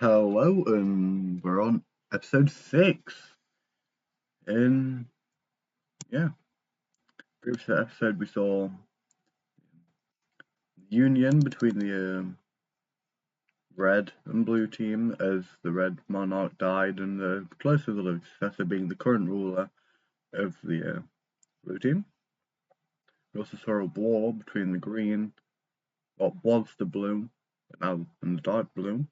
Hello, and we're on episode 6. In previous episode we saw the union between the red and blue team as the red monarch died, and the closest living successor being the current ruler of the blue team. We also saw a war between the green, what was the blue, and the dark blue.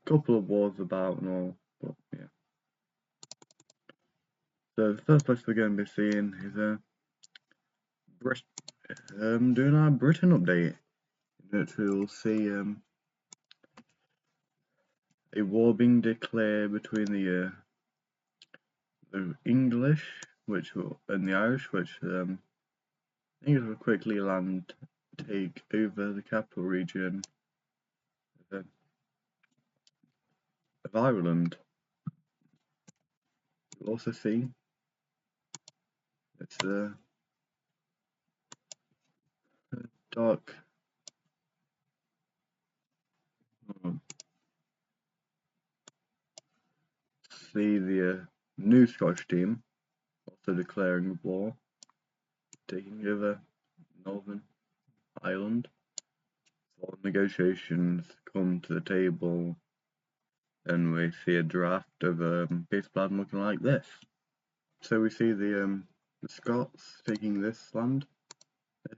A couple of wars about and all, but yeah. So the first place we're going to be seeing is doing our Britain update, in which we'll see a war being declared between the English, and the Irish, which English will quickly take over the capital region of Ireland. We'll also see it's dark. See the new Scottish team also declaring war, taking over Northern Ireland. So negotiations come to the table, and we see a draft of a peace plan looking like this. So we see the Scots taking this land, these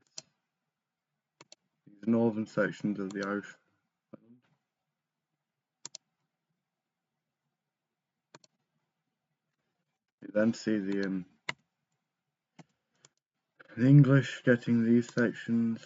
northern sections of the Irish island. We then see the English getting these sections.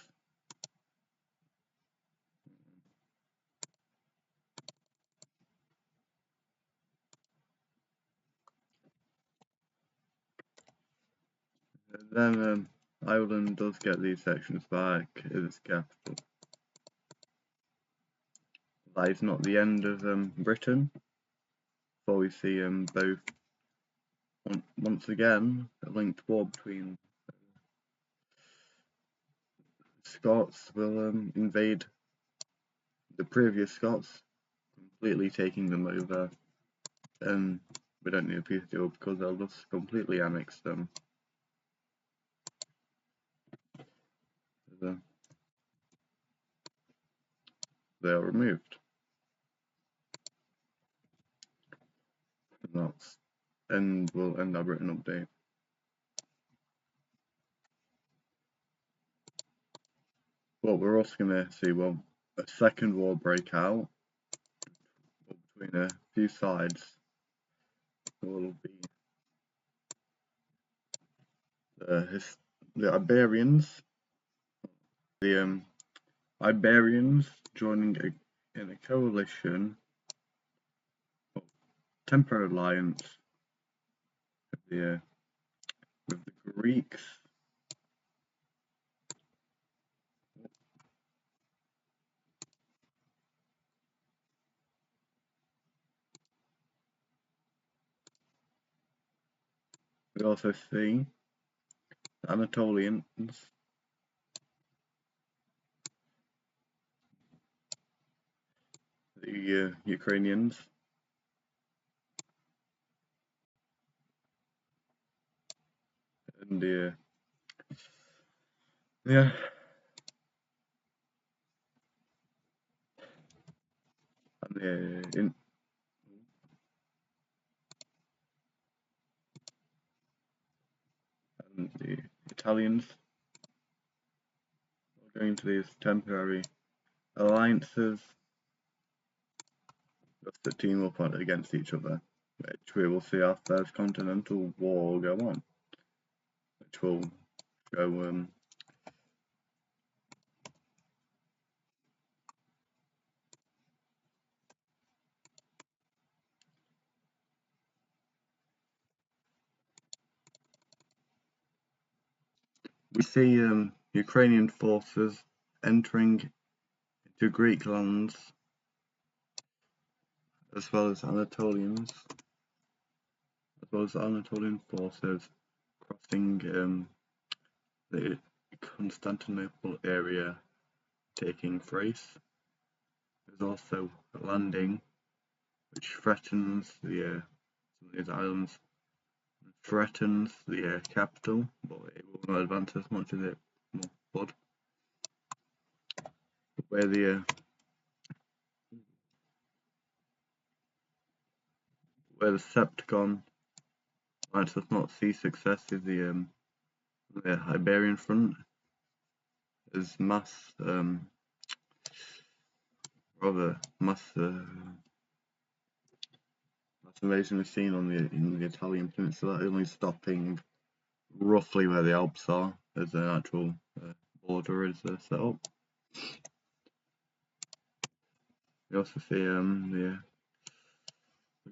Then Ireland does get these sections back as its capital. That is not the end of Britain, for we see both once again a linked war between Scots will invade the previous Scots, completely taking them over, and we don't need a peace deal because they'll just completely annex them. They are removed. And we'll end our written update. But we're also going to see, a second war break out between a few sides. It will be the Iberians, joining in a coalition, temporary alliance with the Greeks. We also see the Anatolians, the Ukrainians, and the Italians are going to these temporary alliances just to team up against each other, which we will see our first continental war go on, which will show we see Ukrainian forces entering into Greek lands, as well as Anatolian forces crossing the Constantinople area taking Thrace. There's also a landing which threatens some of these islands, threatens the capital, but it will not advance as much as it would. Where the Septicon lets us not see success is the Iberian front. There's mass invasion is seen in the Italian peninsula, only stopping roughly where the Alps are, as an actual border is set up. We also see the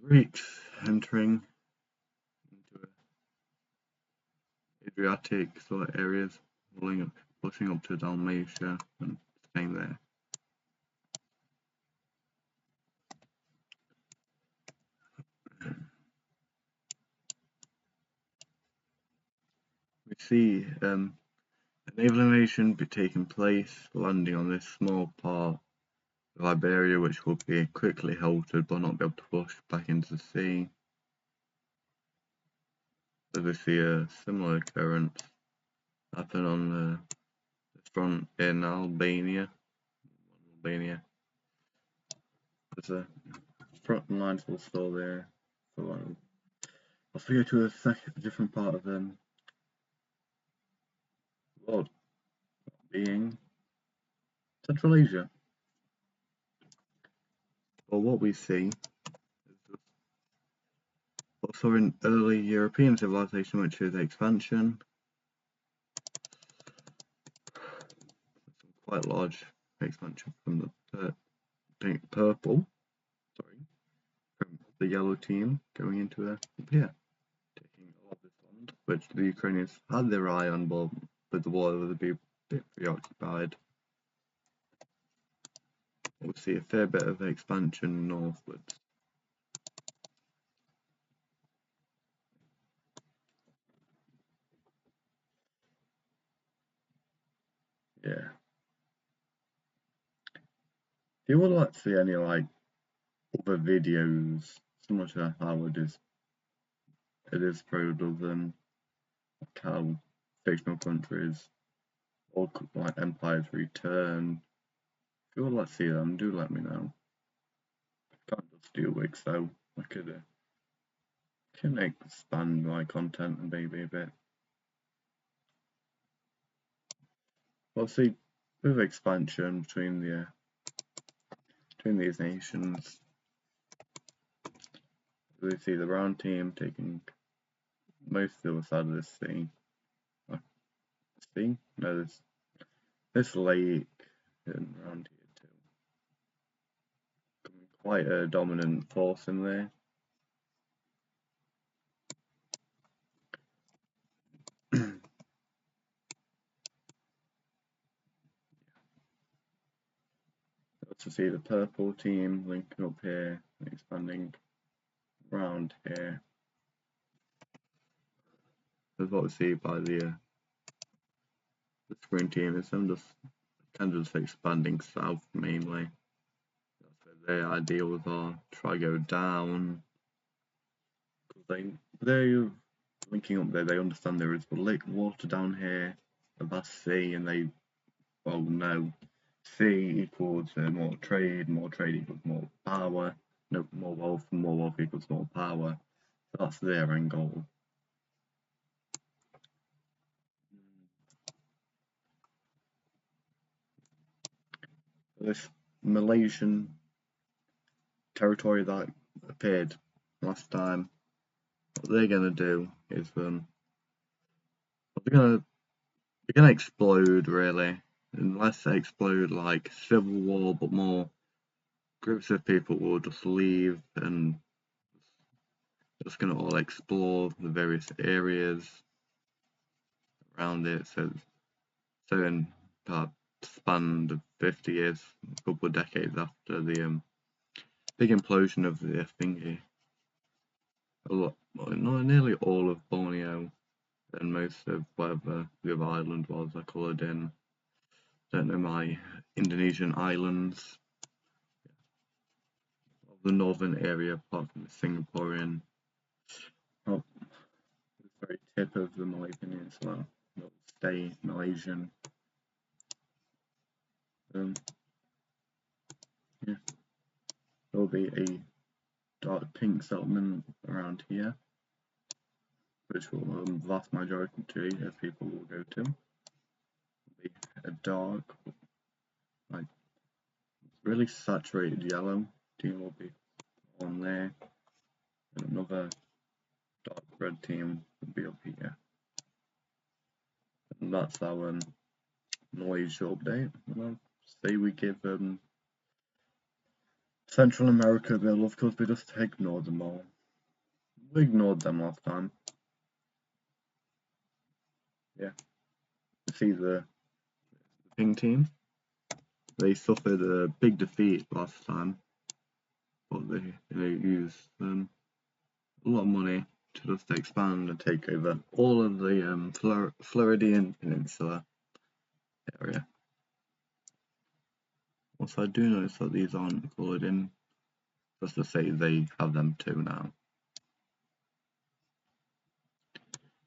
Greeks entering into Adriatic sort of areas, pushing up to Dalmatia and staying there. We see a naval invasion be taking place, landing on this small part of Iberia, which will be quickly halted but not be able to push back into the sea. As we see a similar occurrence happen on the front in Albania. There's a front lines will still there. So I'll go to a different part of the world, being Central Asia. Well, what we see is also in early European civilization, which is expansion. Some quite large expansion from the purple, from the yellow team going into here, taking a lot of this land, which the Ukrainians had their eye on, but the war was a bit preoccupied. We'll see a fair bit of expansion northwards. Yeah. If you would like to see any other videos similar to how it is proud of how fictional countries or empires return. If you would like to see them, do let me know. I can't just do Wicso. I can expand my content and maybe a bit. Well, see, with expansion between these nations, we see the brown team taking most of the other side of this sea. See, no, there's this lake and around here too. Quite a dominant force in there. To see the purple team linking up here and expanding around here. That's what we see by the screen team is them just expanding south mainly. That's where their ideals are. Try go down. Because they're linking up there, they understand there is lake water down here, a vast sea, and they know sea equals more trade equals more power, no, more wealth equals more power. So that's their end goal. This Malaysian territory that appeared last time, what they're gonna do is they're gonna explode really, and less explode like civil war, but more groups of people will just leave and just gonna all explore the various areas around it. So in that span of 50 years, a couple of decades after the big implosion of the thingy, nearly all of Borneo and most of whatever the other island was are coloured in don't know my Indonesian islands of the northern area, apart from the Singaporean, oh, the very tip of the Malay Peninsula, stay Malaysian. Yeah, there'll be a dark pink settlement around here, which will vast majority of people will go to. Be a dark, like really saturated yellow team will be on there, and another dark red team will be up here. And that's our Malaysia update. Well, say we give Central America a bit of love because we just ignored them all. We ignored them last time. Yeah. You see the pink team? They suffered a big defeat last time, but they used a lot of money to just expand and take over all of the Floridian Peninsula area. Also, I do notice that these aren't coloured in, just to say they have them too now.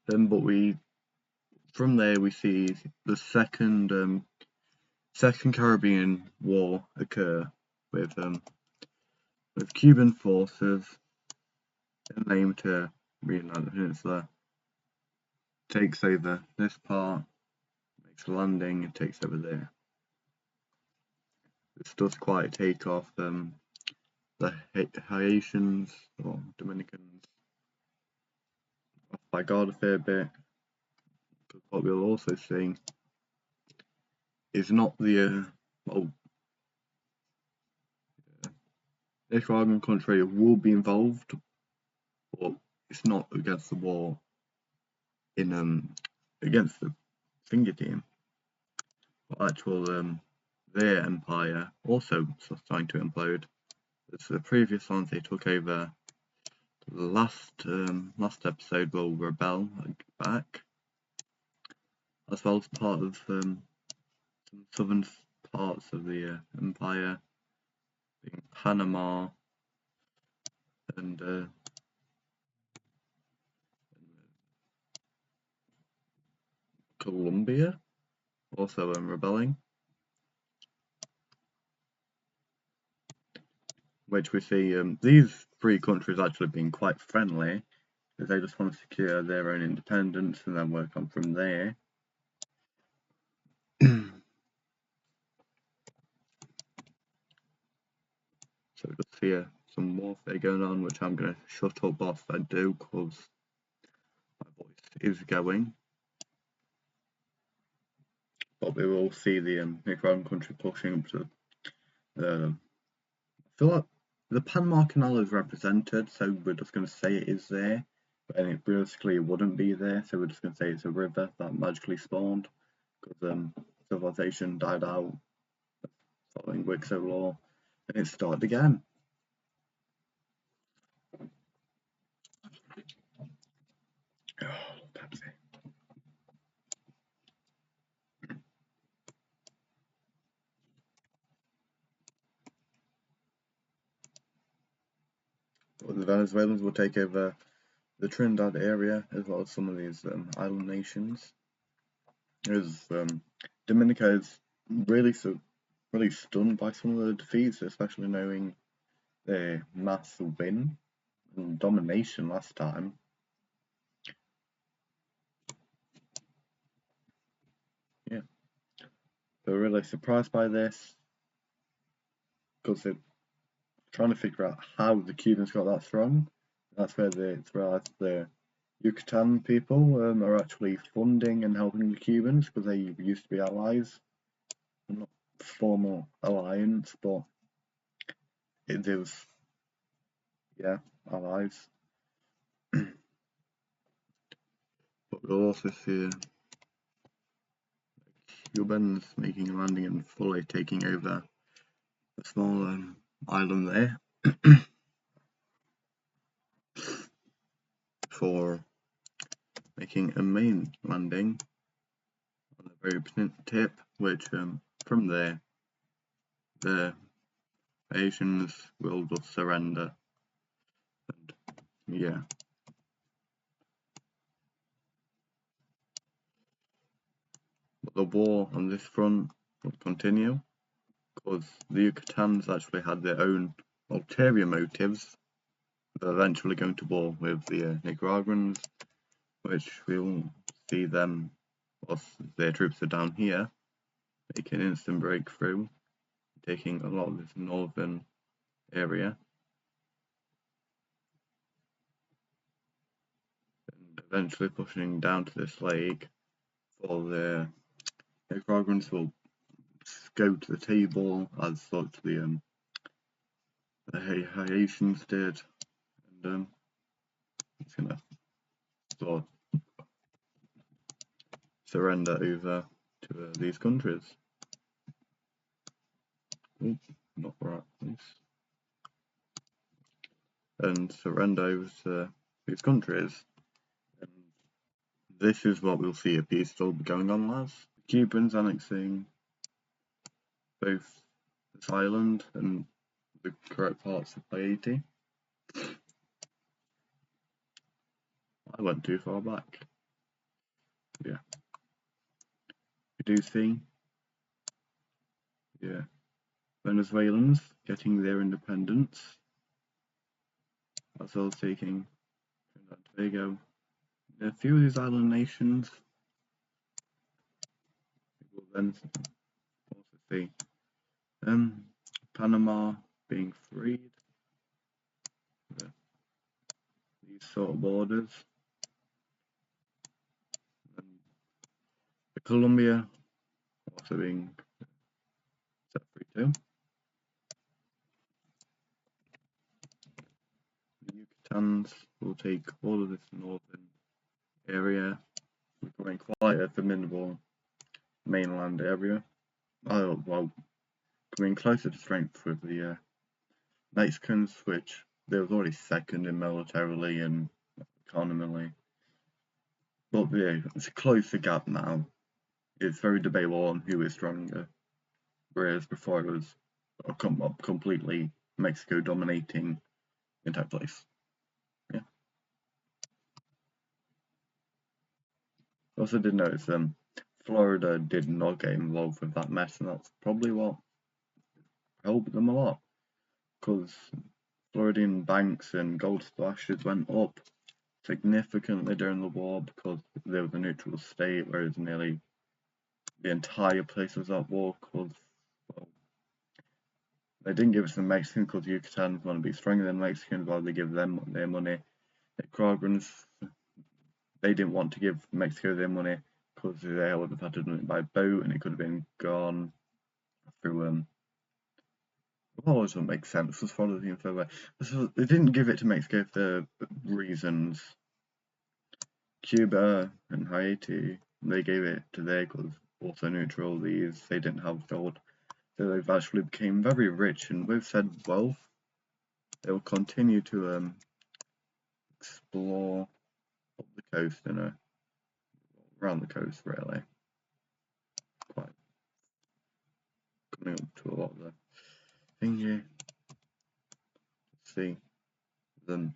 But from there we see the second Caribbean War occur with Cuban forces in the aim to reunite the peninsula. Takes over this part, makes a landing, and takes over there. This does quite take off the Haitians or Dominicans off by guard a fair bit. But what we'll also see is not the Nicaraguan country will be involved, but it's not against the war in against the finger team. But actual their empire also starting to implode. As the previous ones they took over, the last episode will rebel back, as well as part of some southern parts of the empire, being Panama and Colombia, also rebelling, which we see these three countries actually being quite friendly, because they just want to secure their own independence and then work on from there. So just here some warfare going on, which I'm going to shut up whilst I do, because my voice is going. But we will see the Nicaraguan country pushing up to I feel like the Panama Canal is represented, so we're just going to say it is there, and it realistically wouldn't be there, so we're just going to say it's a river that magically spawned, because civilization died out following Wicso law, and it started again. Oh, Pepsi. Well, the Venezuelans will take over the Trinidad area, as well as some of these island nations. As Dominica is really stunned by some of the defeats, especially knowing their mass win and domination last time. Yeah, they're really surprised by this, because they're trying to figure out how the Cubans got that strong. That's where they realized the Yucatan people are actually funding and helping the Cubans, because they used to be allies, not formal alliance, but it was, yeah, allies. But we'll also see Cubans making a landing and fully taking over a small island there for making a main landing on the very tip, which from there, the Asians will just surrender. And yeah. But the war on this front will continue, because the Yucatans actually had their own ulterior motives. They're eventually going to war with the Nicaraguans, which we'll see them, whilst their troops are down here, make an instant breakthrough, taking a lot of this northern area, and eventually pushing down to this lake, for the Nicaraguans will go to the table as such the Haitians did, and it's gonna sort of surrender over to these countries. Oops, not right place. And surrender over to these countries. And this is what we'll see a peace still going on as. The Cubans annexing both this island and the correct parts of Haiti. I went too far back. Yeah. We do see, yeah, Venezuelans getting their independence, as well as taking Trinidad and Tobago. A few of these island nations we will then also see Panama being freed, these sort of borders, and the Colombia also being set free too. The Yucatans will take all of this northern area, becoming quite a formidable mainland area. Well, coming closer to strength with the Mexicans, which they was already second in militarily and economically. But yeah, it's a closer gap now. It's very debatable on who is stronger. Whereas before it was completely Mexico dominating the entire place. Yeah. Also did notice Florida did not get involved with that mess, and that's probably what helped them a lot, because Floridian banks and gold splashes went up significantly during the war because they were a neutral state, whereas nearly the entire place was at war because, well, they didn't give it to the Mexicans because the Yucatans want to be stronger than Mexicans, while they give them their money. The Nicaraguans, they didn't want to give Mexico their money because they would have had to do it by boat and it could have been gone through well, it doesn't make sense as far as the info went. So they didn't give it to Mexico for reasons. Cuba and Haiti, they gave it to there because also neutral. They didn't have gold, so they've actually became very rich, and with said wealth, they will continue to explore up the coast and around the coast, really. Quite coming up to a lot of the thing here. See them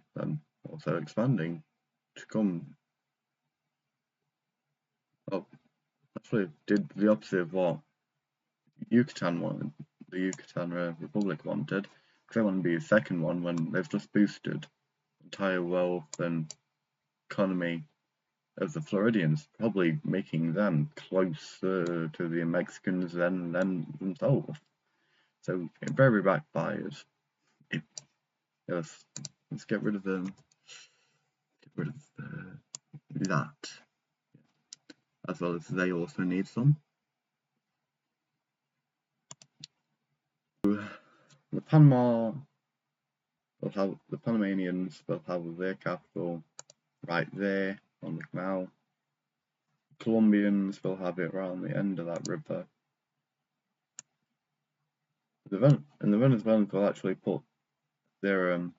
also expanding to come. Oh, actually, did the opposite of what Yucatan wanted. The Yucatan Republic wanted, because they want to be the second one when they've just boosted entire wealth and economy of the Floridians, probably making them closer to the Mexicans than themselves. So it very backfires. Yes, let's get rid of them. Get rid of that, as well as they also need some. The Panamanians will have their capital right there on the canal. Colombians will have it right on the end of that river. And the Venezuelans will actually put their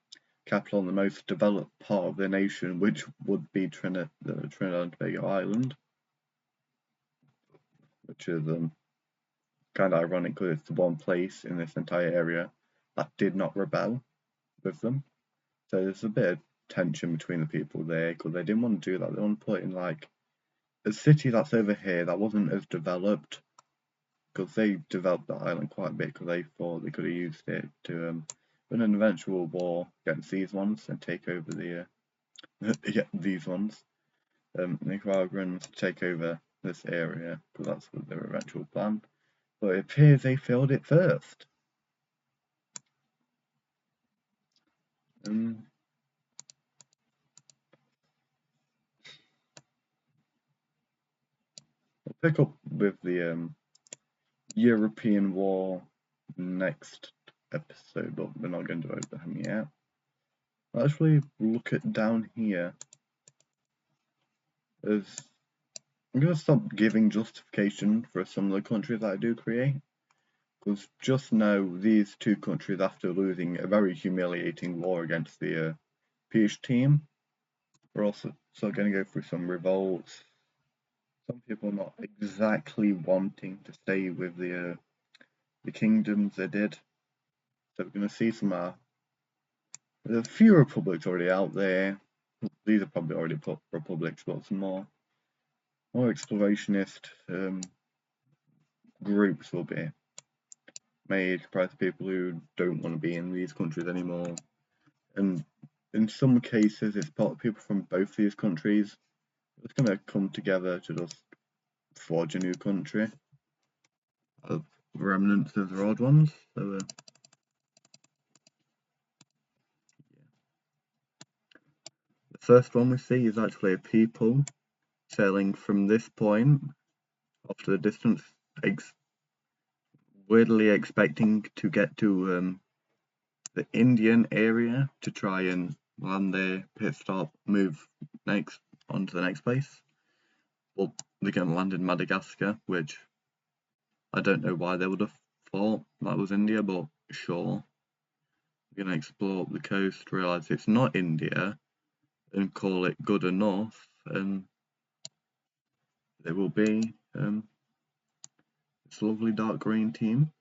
capital on the most developed part of their nation, which would be Trinidad and Tobago Island, which is kind of ironic because it's the one place in this entire area that did not rebel with them. So there's a bit of tension between the people there because they didn't want to do that. They want to put in like a city that's over here that wasn't as developed, because they developed the island quite a bit because they thought they could have used it to win an eventual war against these ones and take over the yeah, these ones. Nicaraguans take over this area because that's their eventual plan. But it appears they failed it first. We'll pick up with the European War next episode, but we're not going to open them yet. I'll actually look at down here as I'm going to stop giving justification for some of the countries that I do create, because just now these two countries, after losing a very humiliating war against the Peach team, we're also going to go through some revolts. Some people not exactly wanting to stay with the kingdoms they did. So we're going to see some there's a few republics already out there. These are probably already republics, but some more explorationist groups will be made by the people who don't want to be in these countries anymore. And in some cases, it's people from both these countries that's going to come together to just forge a new country of remnants of the old ones. So, the first one we see is actually a people sailing from this point off to the distance, weirdly expecting to get to the Indian area to try and land their pit stop, move next on to the next place. Well, they're going to land in Madagascar, which I don't know why they would have thought that was India, but sure. We're going to explore up the coast, realise it's not India, and call it good enough, and there will be this lovely dark green team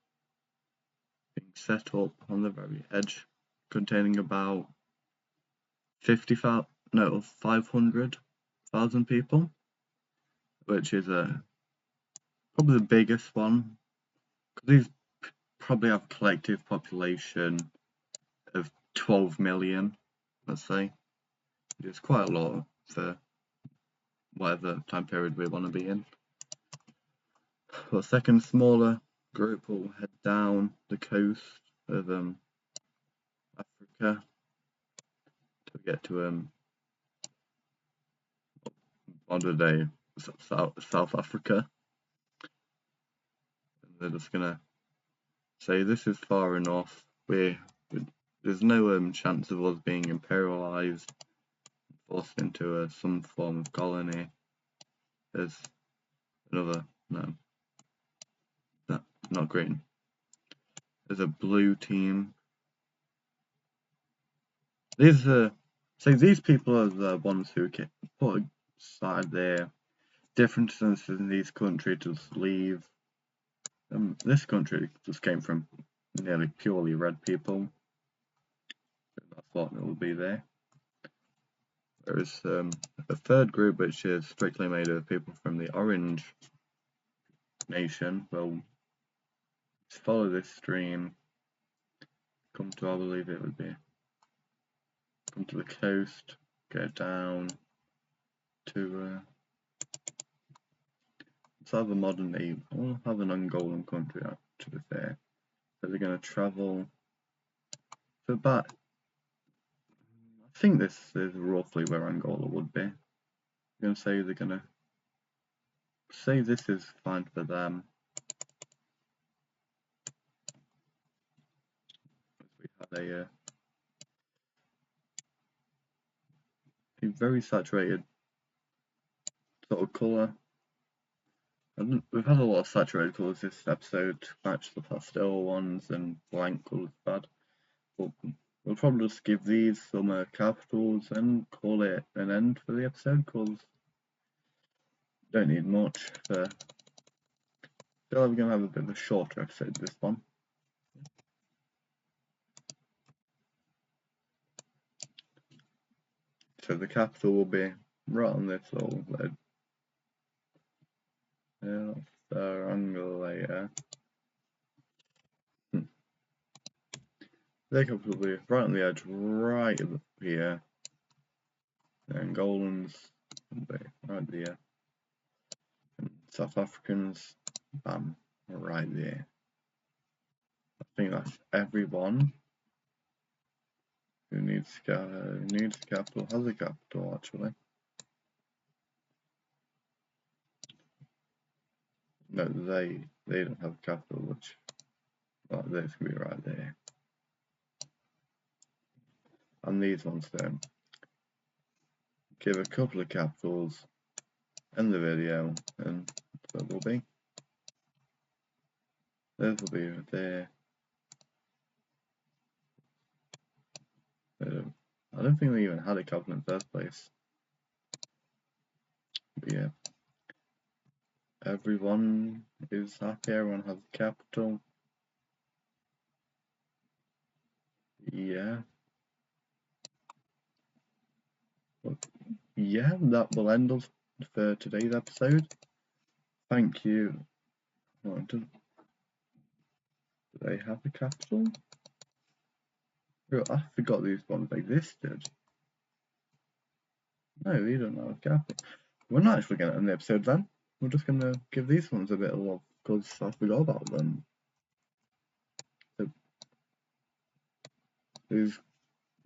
being set up on the very edge, containing about 500,000 people, which is probably the biggest one, because these probably have a collective population of 12 million, let's say. It's quite a lot for whatever time period we want to be in. But a second smaller group will head down the coast of Africa to get to modern day South Africa. And they're just gonna say this is far enough. There's no chance of us being imperialized, forced into some form of colony. There's another not green. There's a blue team. These people are the ones who put aside their differences in these countries to leave. This country just came from nearly purely red people. I thought it would be there. There is a third group which is strictly made of people from the Orange Nation. Well, follow this stream. Come to, I believe it would be, come to the coast, go down to let's have a modern day. We'll have an Angolan country, to be fair. So they're going to travel for about, I think this is roughly where Angola would be. I'm going to say they're going to say this is fine for them. We had a very saturated sort of colour. We've had a lot of saturated colours this episode, match the pastel ones, and blank colours bad. But we'll probably just give these some capitals and call it an end for the episode, because don't need much for feel like we're gonna have a bit of a shorter episode this one. So the capital will be right on this little ledge. Yeah, that's our angle later. The capital will be right on the edge, right up here. And Golan's will be right there. And South Africans, bam, right there. I think that's everyone who needs a capital, has a capital actually. No, they don't have a capital, which this can be right there. And these ones then give a couple of capitals in the video, and so it will be. This will be there. I don't think they even had a capital in the first place. But yeah, everyone is happy, everyone has a capital. Yeah. But yeah, that will end us for today's episode. Thank you. Do they have a capital? I forgot these ones existed. No, we don't have a capital. We're not actually going to end the episode then. We're just going to give these ones a bit of love because I forgot about them. So, these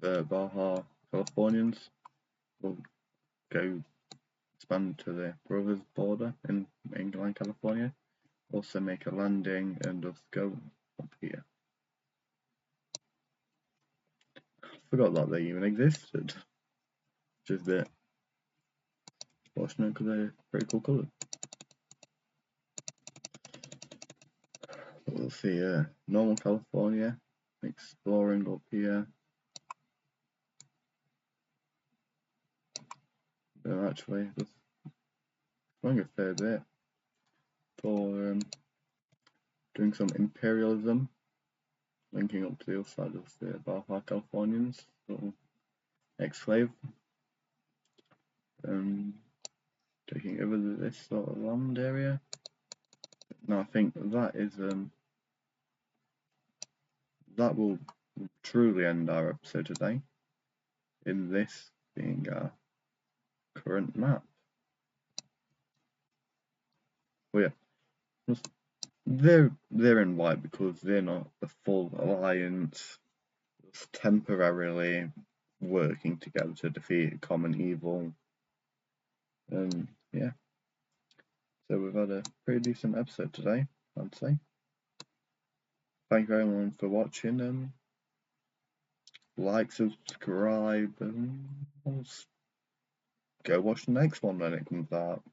Baja Californians will go expand to the Brothers border in mainland California. Also make a landing and just go up here. I forgot that they even existed. Which is a bit fortunate because they're pretty cool colours. We'll see normal California, exploring up here. They're actually just going a fair bit for doing some imperialism, linking up to the other side of the Baja Californians, little exclave, taking over this sort of land area. Now I think that is that will truly end our episode today, in this being our current map. Well, yeah, they're in white because they're not the full alliance, just temporarily working together to defeat common evil. Yeah, so we've had a pretty decent episode today, I'd say. Thank you everyone for watching, like, subscribe, and go watch the next one when it comes out.